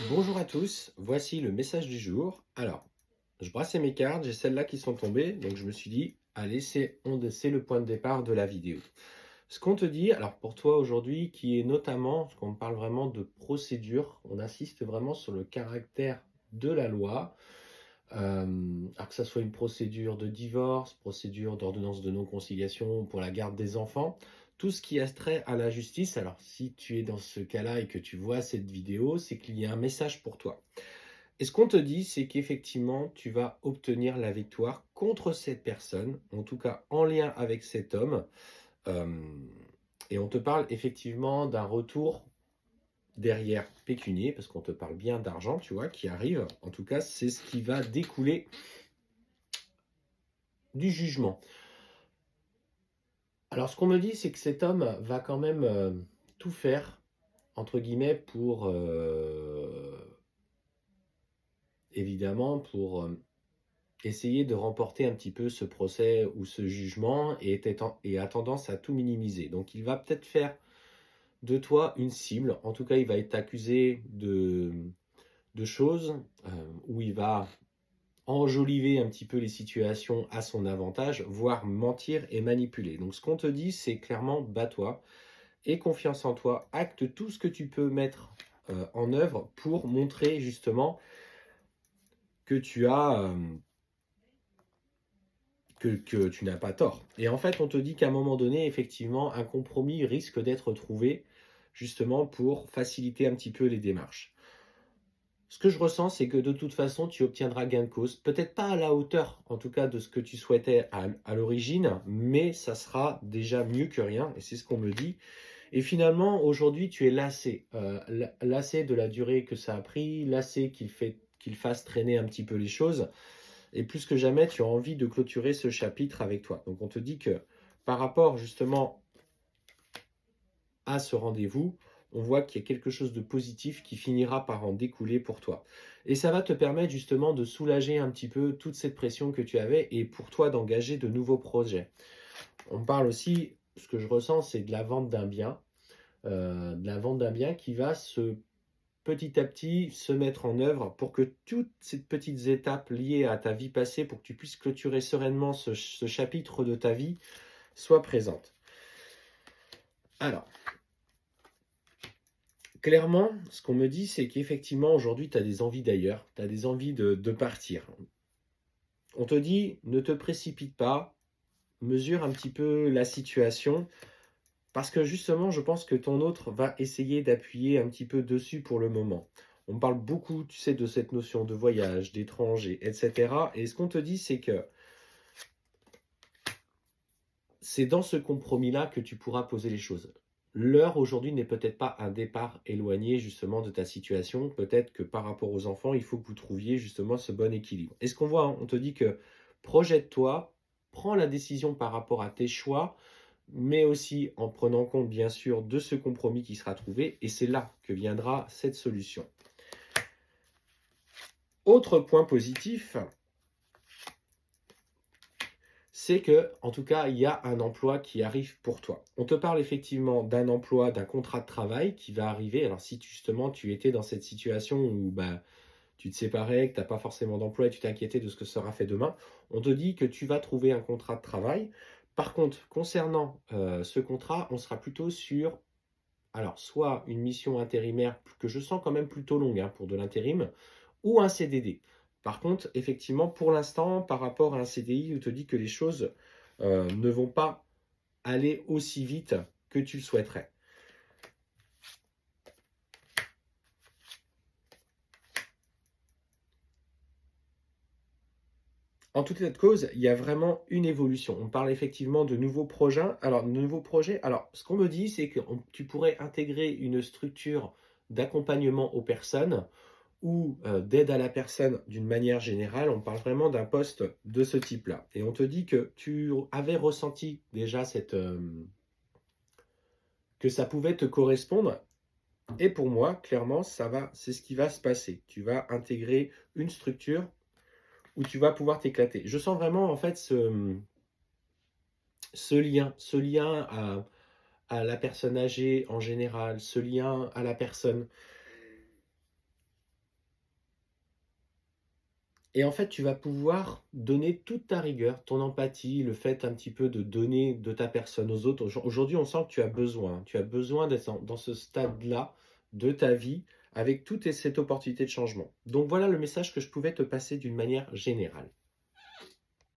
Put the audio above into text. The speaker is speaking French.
Bonjour à tous, voici le message du jour. Alors, je brassais mes cartes, j'ai celles-là qui sont tombées, donc je me suis dit, allez, c'est le point de départ de la vidéo. Ce qu'on te dit, alors pour toi aujourd'hui, qui est notamment, parce qu'on parle vraiment de procédure, on insiste vraiment sur le caractère de la loi, alors que ça soit une procédure de divorce, procédure d'ordonnance de non-conciliation pour la garde des enfants, tout ce qui a trait à la justice. Alors si tu es dans ce cas-là et que tu vois cette vidéo, c'est qu'il y a un message pour toi. Et ce qu'on te dit, c'est qu'effectivement, tu vas obtenir la victoire contre cette personne, en tout cas en lien avec cet homme. Euh, et on te parle effectivement d'un retour derrière pécunier, parce qu'on te parle bien d'argent, tu vois, qui arrive. En tout cas, c'est ce qui va découler du jugement. Alors, ce qu'on me dit, c'est que cet homme va quand même tout faire, entre guillemets, pour, évidemment, pour essayer de remporter un petit peu ce procès ou ce jugement et a tendance à tout minimiser. Donc, il va peut-être faire de toi une cible. En tout cas, il va être accusé de choses où il va enjoliver un petit peu les situations à son avantage, voire mentir et manipuler. Donc, ce qu'on te dit, c'est clairement bats-toi. Et confiance en toi, acte tout ce que tu peux mettre en œuvre pour montrer justement que tu as que tu n'as pas tort. Et en fait, on te dit qu'à un moment donné, effectivement, un compromis risque d'être trouvé justement pour faciliter un petit peu les démarches. Ce que je ressens, c'est que de toute façon, tu obtiendras gain de cause. Peut-être pas à la hauteur, en tout cas, de ce que tu souhaitais à l'origine, mais ça sera déjà mieux que rien, et c'est ce qu'on me dit. Et finalement, aujourd'hui, tu es lassé. Lassé de la durée que ça a pris, lassé qu'il fasse traîner un petit peu les choses. Et plus que jamais, tu as envie de clôturer ce chapitre avec toi. Donc on te dit que par rapport justement à ce rendez-vous, on voit qu'il y a quelque chose de positif qui finira par en découler pour toi. Et ça va te permettre justement de soulager un petit peu toute cette pression que tu avais et pour toi d'engager de nouveaux projets. On parle aussi, ce que je ressens, c'est de la vente d'un bien. De la vente d'un bien qui va petit à petit se mettre en œuvre pour que toutes ces petites étapes liées à ta vie passée, pour que tu puisses clôturer sereinement ce chapitre de ta vie, soient présentes. Alors, clairement, ce qu'on me dit, c'est qu'effectivement, aujourd'hui, tu as des envies d'ailleurs, tu as des envies de partir. On te dit, ne te précipite pas, mesure un petit peu la situation, parce que justement, je pense que ton autre va essayer d'appuyer un petit peu dessus pour le moment. On parle beaucoup, tu sais, de cette notion de voyage, d'étranger, etc. Et ce qu'on te dit, c'est que c'est dans ce compromis-là que tu pourras poser les choses. L'heure aujourd'hui n'est peut-être pas un départ éloigné justement de ta situation. Peut-être que par rapport aux enfants, il faut que vous trouviez justement ce bon équilibre. Et ce qu'on voit, on te dit que projette-toi, prends la décision par rapport à tes choix, mais aussi en prenant compte bien sûr de ce compromis qui sera trouvé, et c'est là que viendra cette solution. Autre point positif, c'est que, en tout cas, il y a un emploi qui arrive pour toi. On te parle effectivement d'un emploi, d'un contrat de travail qui va arriver. Alors si justement tu étais dans cette situation où tu te séparais, que tu n'as pas forcément d'emploi et tu t'inquiétais de ce que sera fait demain, on te dit que tu vas trouver un contrat de travail. Par contre, concernant ce contrat, on sera plutôt sur alors, soit une mission intérimaire que je sens quand même plutôt longue pour de l'intérim, ou un CDD. Par contre, effectivement, pour l'instant, par rapport à un CDI, on te dit que les choses ne vont pas aller aussi vite que tu le souhaiterais. En toute état de cause, il y a vraiment une évolution. On parle effectivement de nouveaux projets. Alors, ce qu'on me dit, c'est que tu pourrais intégrer une structure d'accompagnement aux personnes ou d'aide à la personne d'une manière générale. On parle vraiment d'un poste de ce type-là. Et on te dit que tu avais ressenti déjà que ça pouvait te correspondre. Et pour moi, clairement, c'est ce qui va se passer. Tu vas intégrer une structure où tu vas pouvoir t'éclater. Je sens vraiment en fait ce lien à la personne âgée en général, ce lien à la personne. Et en fait, tu vas pouvoir donner toute ta rigueur, ton empathie, le fait un petit peu de donner de ta personne aux autres. Aujourd'hui, on sent que tu as besoin d'être dans ce stade-là de ta vie avec toute cette opportunité de changement. Donc voilà le message que je pouvais te passer d'une manière générale.